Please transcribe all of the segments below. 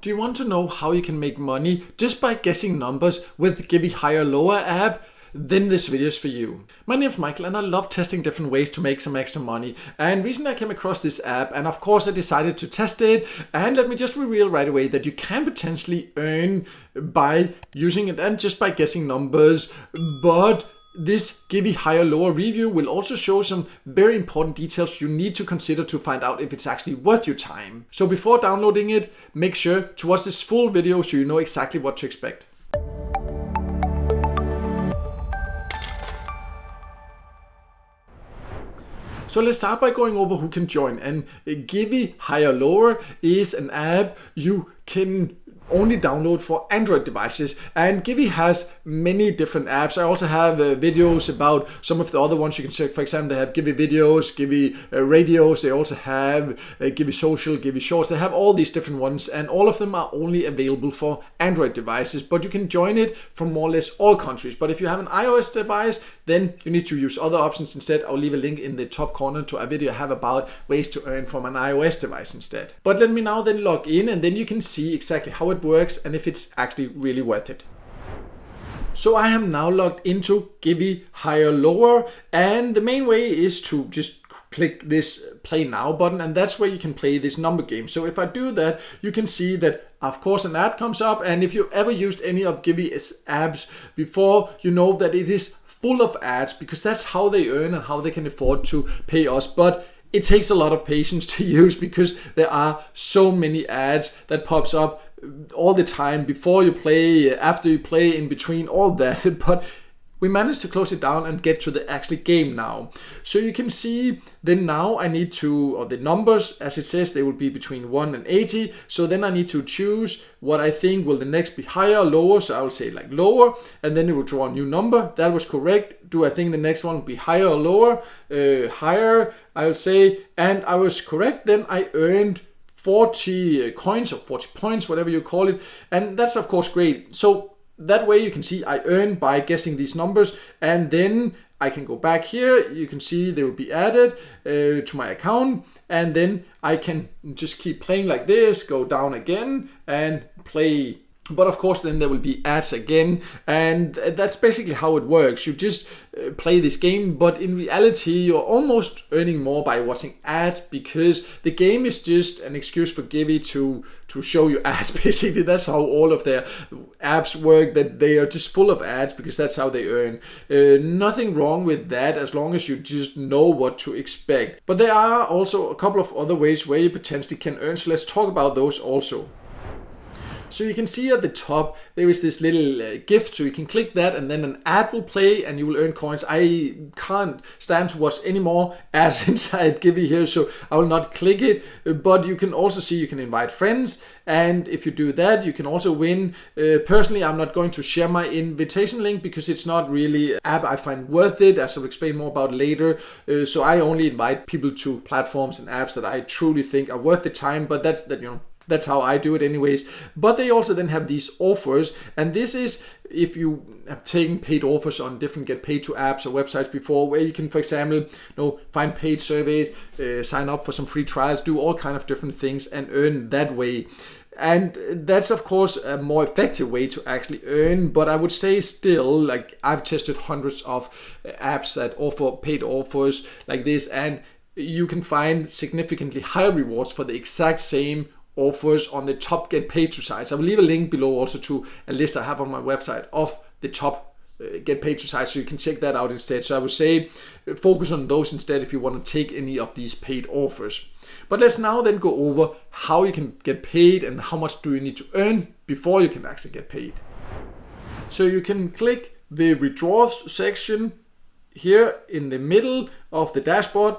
Do you want to know how you can make money just by guessing numbers with the Givvy Higher Lower app? Then this video is for you. My name is Michael and I love testing different ways to make some extra money. And recently I came across this app and of course I decided to test it. And let me just reveal right away that you can potentially earn by using it and just by guessing numbers. But this Givvy Higher Lower review will also show some very important details you need to consider to find out if it's actually worth your time. So before downloading it, make sure to watch this full video so you know exactly what to expect. So let's start by going over who can join. And Givvy Higher Lower is an app you can only download for Android devices, and Givvy has many different apps. I also have videos about some of the other ones you can check. For example, they have Givvy Videos, Givvy Radios, they also have Givvy Social, Givvy Shorts. They have all these different ones and all of them are only available for Android devices, but you can join it from more or less all countries. But if you have an iOS device, then you need to use other options instead. I'll leave a link in the top corner to a video I have about ways to earn from an iOS device instead. But let me now then log in and then you can see exactly how it works and if it's actually really worth it. So I am now logged into Givvy Higher Lower, and the main way is to just click this play now button, and that's where you can play this number game. So if I do that, you can see that of course an ad comes up, and if you've ever used any of Givvy's apps before, you know that it is full of ads because that's how they earn and how they can afford to pay us. But it takes a lot of patience to use because there are so many ads that pops up all the time before you play, after you play, in between, all that. But we managed to close it down and get to the actual game now. So you can see then now I need to, or the numbers as it says, they will be between 1 and 80. So then I need to choose what I think will the next be, higher or lower. So I will say like lower, and then it will draw a new number. That was correct. Do I think the next one will be higher or lower? Higher, I will say, and I was correct. Then I earned 40 coins or 40 points, whatever you call it. And that's of course great. So that way you can see I earn by guessing these numbers, and then I can go back here. You can see they will be added to my account, and then I can just keep playing like this, go down again and play. But of course then there will be ads again, and that's basically how it works. You just play this game, but in reality you're almost earning more by watching ads because the game is just an excuse for Givvy to show you ads. Basically that's how all of their apps work, that they are just full of ads because that's how they earn. Nothing wrong with that as long as you just know what to expect. But there are also a couple of other ways where you potentially can earn, so let's talk about those also. So you can see at the top there is this little gift, so you can click that and then an ad will play and you will earn coins. I can't stand to watch any more ads inside Givvy here, so I will not click it. But you can also see you can invite friends, and if you do that you can also win. Personally I'm not going to share my invitation link because it's not really an app I find worth it, as I'll explain more about later. So I only invite people to platforms and apps that I truly think are worth the time, but that's how I do it anyways. But they also then have these offers, and this is if you have taken paid offers on different get paid to apps or websites before, where you can, for example, find paid surveys, sign up for some free trials, do all kind of different things and earn that way. And that's of course a more effective way to actually earn, but I would say still, like, I've tested hundreds of apps that offer paid offers like this, and you can find significantly higher rewards for the exact same offers on the top get paid to sites. I will leave a link below also to a list I have on my website of the top get paid to sites, so you can check that out instead. So I would say focus on those instead if you want to take any of these paid offers. But let's now then go over how you can get paid and how much do you need to earn before you can actually get paid. So you can click the withdraw section here in the middle of the dashboard,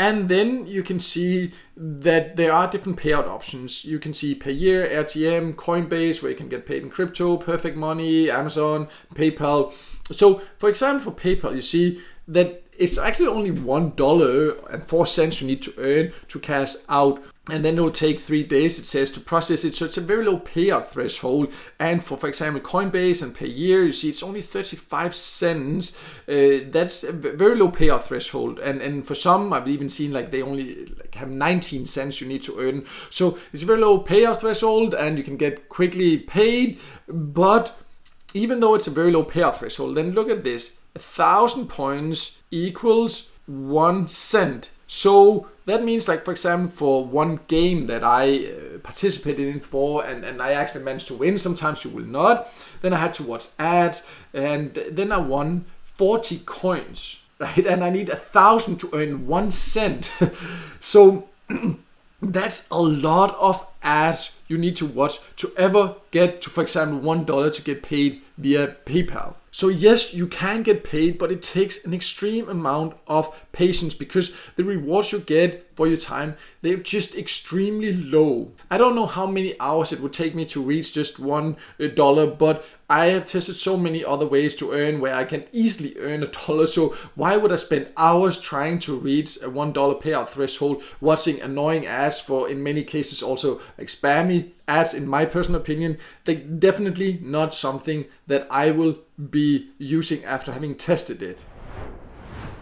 and then you can see that there are different payout options. You can see per year, RTM, Coinbase, where you can get paid in crypto, Perfect Money, Amazon, PayPal. So for example, for PayPal, you see that it's actually only $1.04 you need to earn to cash out and then it will take 3 days, it says, to process it. So it's a very low payout threshold. And for example, Coinbase and Payout, you see it's only 35 cents. That's a very low payout threshold. And for some, I've even seen like they only have 19 cents you need to earn. So it's a very low payout threshold, and you can get quickly paid. But even though it's a very low payout threshold, then look at this: 1,000 points equals 1 cent. So that means, like, for example, for one game that I participated in and I actually managed to win, sometimes you will not, then I had to watch ads, and then I won 40 coins, right? And I need 1,000 to earn 1 cent. So that's a lot of ads you need to watch to ever get to, for example, $1 to get paid via PayPal. So yes, you can get paid, but it takes an extreme amount of patience, because the rewards you get for your time, they're just extremely low. I don't know how many hours it would take me to reach just $1, but I have tested so many other ways to earn where I can easily earn $1. So why would I spend hours trying to reach a $1 payout threshold, watching annoying ads for, in many cases, also like spammy ads? In my personal opinion, they're definitely not something that I will be using after having tested it.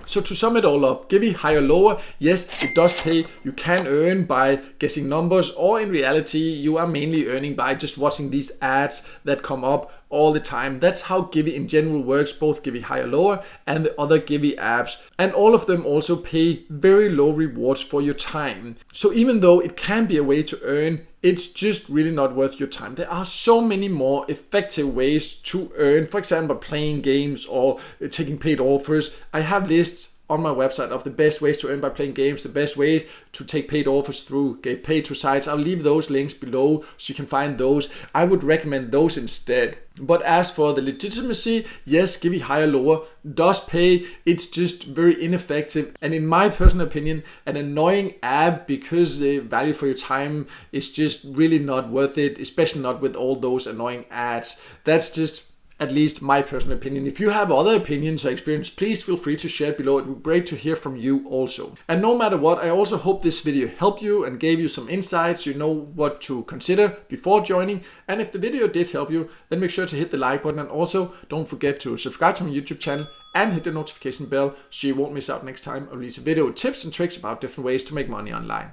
So to sum it all up, Givvy Higher Lower, yes, it does pay. You can earn by guessing numbers, or in reality, you are mainly earning by just watching these ads that come up all the time. That's how Givvy in general works, both Givvy Higher Lower and the other Givvy apps. And all of them also pay very low rewards for your time. So even though it can be a way to earn, it's just really not worth your time. There are so many more effective ways to earn, for example, playing games or taking paid offers. I have lists on my website of the best ways to earn by playing games, the best ways to take paid offers through get paid to sites. I'll leave those links below so you can find those. I would recommend those instead. But as for the legitimacy, yes, Givvy Higher Lower does pay. It's just very ineffective, and in my personal opinion, an annoying app, because the value for your time is just really not worth it, especially not with all those annoying ads. That's just at least my personal opinion. If you have other opinions or experience, please feel free to share it below. It would be great to hear from you also. And no matter what, I also hope this video helped you and gave you some insights. You know what to consider before joining. And if the video did help you, then make sure to hit the like button, and also don't forget to subscribe to my YouTube channel and hit the notification bell so you won't miss out next time I release a video with tips and tricks about different ways to make money online.